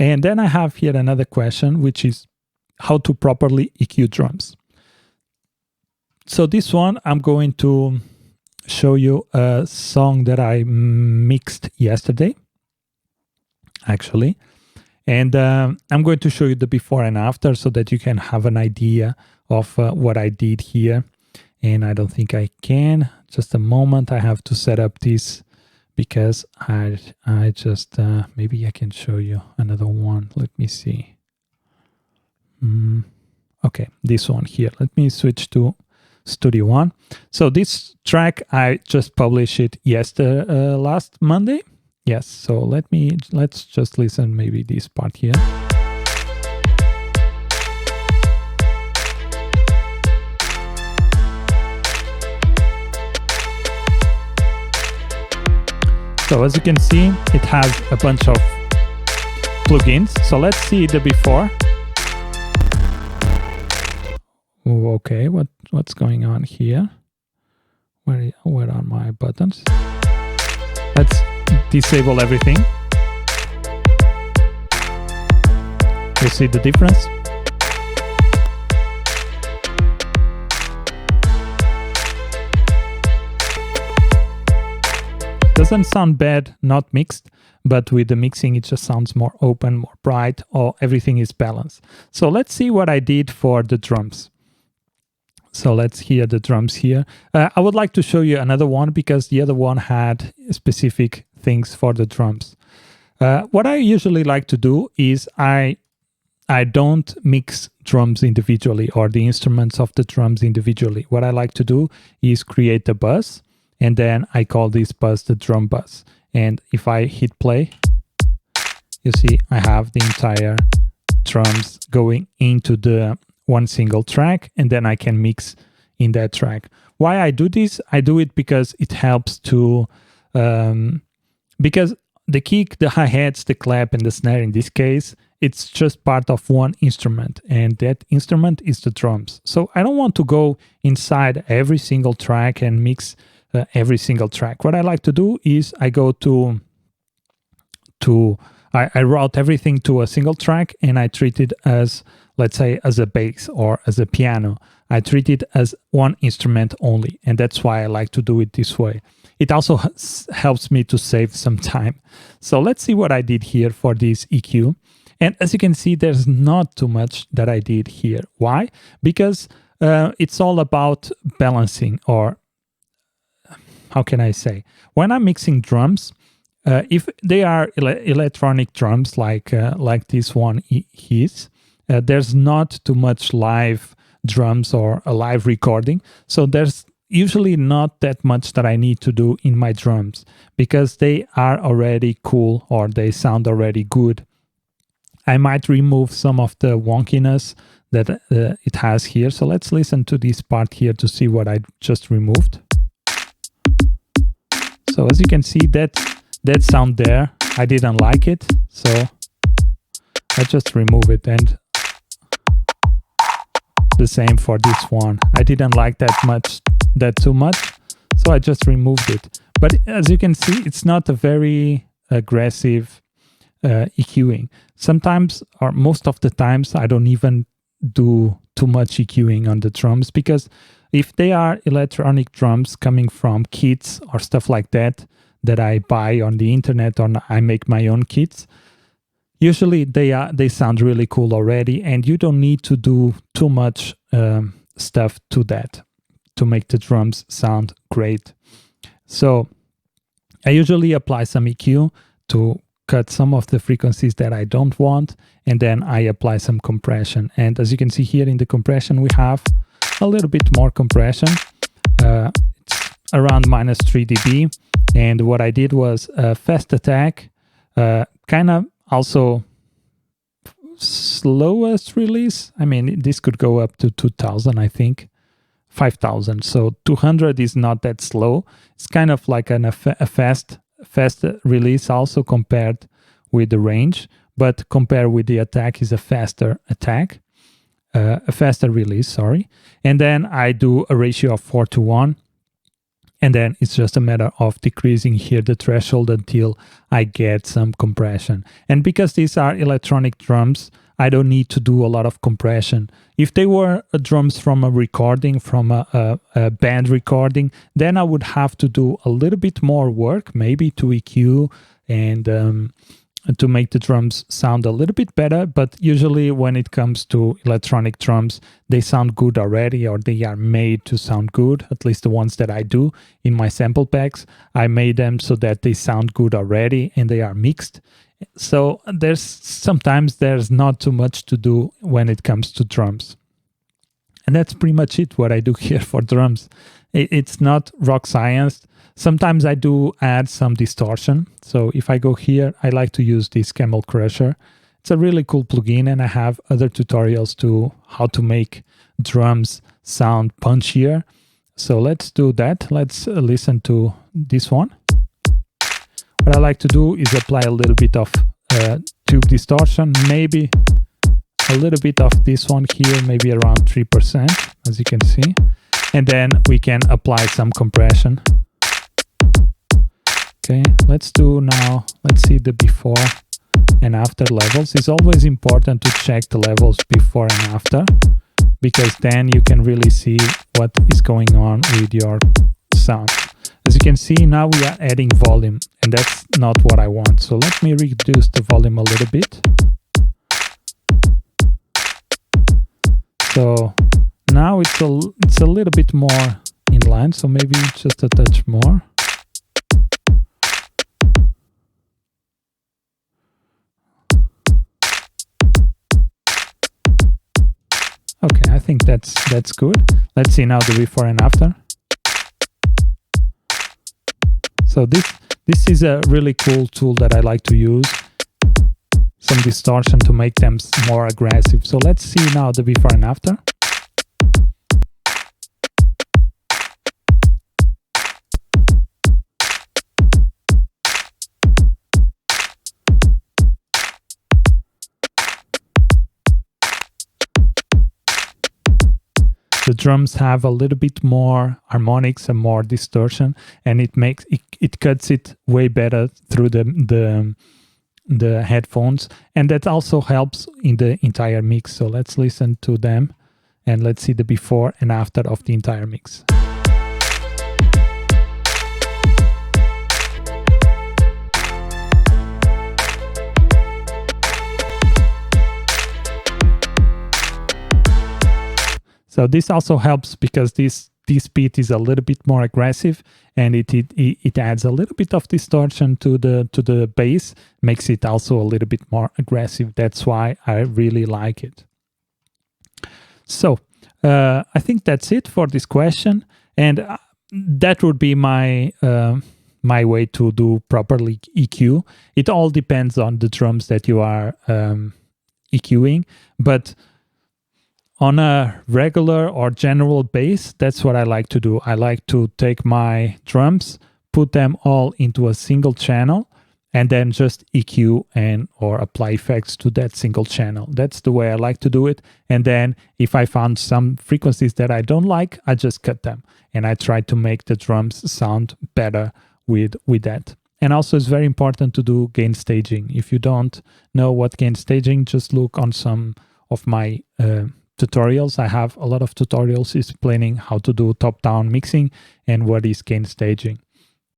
And then I have here another question, which is how to properly EQ drums. So this one, I'm going to show you a song that I mixed yesterday, actually. And I'm going to show you the before and after so that you can have an idea of what I did here. And I don't think I can. Just a moment, I have to set up this because I just, maybe I can show you another one. Let me see. Okay, this one here. Let me switch to Studio One. So this track, I just published it last Monday. Yes, so let's just listen maybe this part here. So as you can see, it has a bunch of plugins. So let's see the before. Ooh, okay, what's going on here? Where are my buttons? Let's disable everything. You see the difference? Doesn't sound bad, not mixed, but with the mixing it just sounds more open, more bright, or everything is balanced. So let's see what I did for the drums. So let's hear the drums here. I would like to show you another one because the other one had specific things for the drums. What I usually like to do is I don't mix drums individually or the instruments of the drums individually. What I like to do is create a bus, and then I call this bus the drum bus. And if I hit play, you see I have the entire drums going into the one single track, and then I can mix in that track. Why I do this? I do it because it helps to, because the kick, the hi-hats, the clap, and the snare in this case, it's just part of one instrument, and that instrument is the drums. So I don't want to go inside every single track and mix every single track. What I like to do is I go I route everything to a single track, and I treat it as, let's say, as a bass or as a piano. I treat it as one instrument only, and that's why I like to do it this way. It also helps me to save some time. So let's see what I did here for this EQ. And as you can see, there's not too much that I did here. Why? Because it's all about balancing, or how can I say? When I'm mixing drums, if they are electronic drums like this one is, there's not too much live drums or a live recording. So there's usually not that much that I need to do in my drums because they are already cool or they sound already good. I might remove some of the wonkiness that it has here. So let's listen to this part here to see what I just removed. So as you can see, that sound there, I didn't like it. So I just remove it, and the same for this one. I didn't like that too much, so I just removed it. But as you can see, it's not a very aggressive EQing. Sometimes, or most of the times, I don't even do too much EQing on the drums, because if they are electronic drums coming from kits or stuff like that I buy on the internet, or I make my own kits, usually they sound really cool already, and you don't need to do too much stuff to that to make the drums sound great. So I usually apply some EQ to cut some of the frequencies that I don't want, and then I apply some compression. And as you can see here in the compression, we have a little bit more compression. It's around -3 dB. And what I did was a fast attack, kind of also slowest release. I mean, this could go up to 2000, I think, 5000. So 200 is not that slow. It's kind of like a fast release also compared with the range, but compared with the attack is a faster attack, a faster release, sorry. And then I do a ratio of 4:1. And then it's just a matter of decreasing here the threshold until I get some compression. And because these are electronic drums, I don't need to do a lot of compression. If they were drums from a recording, from a band recording, then I would have to do a little bit more work, maybe to EQ and to make the drums sound a little bit better. But usually when it comes to electronic drums, they sound good already, or they are made to sound good. At least the ones that I do in my sample packs, I made them so that they sound good already and they are mixed. So sometimes there's not too much to do when it comes to drums. And that's pretty much it, what I do here for drums. It's not rock science. Sometimes I do add some distortion. So if I go here, I like to use this Camel Crusher. It's a really cool plugin, and I have other tutorials to how to make drums sound punchier. So let's do that. Let's listen to this one. What I like to do is apply a little bit of tube distortion, maybe a little bit of this one here, maybe around 3%, as you can see. And then we can apply some compression. Okay, let's see the before and after levels. It's always important to check the levels before and after, because then you can really see what is going on with your sound. As you can see, now we are adding volume, and that's not what I want. So let me reduce the volume a little bit. So now it's a little bit more in line, so maybe just a touch more. Okay, I think that's good. Let's see now the before and after. So this is a really cool tool that I like to use. Some distortion to make them more aggressive. So let's see now the before and after. The drums have a little bit more harmonics and more distortion, and it cuts it way better through the headphones, and that also helps in the entire mix. So let's listen to them and let's see the before and after of the entire mix. So this also helps because this beat is a little bit more aggressive, and it adds a little bit of distortion to the bass, makes it also a little bit more aggressive. That's why I really like it. So I think that's it for this question, and that would be my my way to do properly EQ. It all depends on the drums that you are EQing, but on a regular or general bass, that's what I like to do. I like to take my drums, put them all into a single channel, and then just EQ or apply effects to that single channel. That's the way I like to do it. And then if I found some frequencies that I don't like, I just cut them. And I try to make the drums sound better with that. And also it's very important to do gain staging. If you don't know what gain staging, just look on some of my tutorials. I have a lot of tutorials explaining how to do top-down mixing and what is gain staging.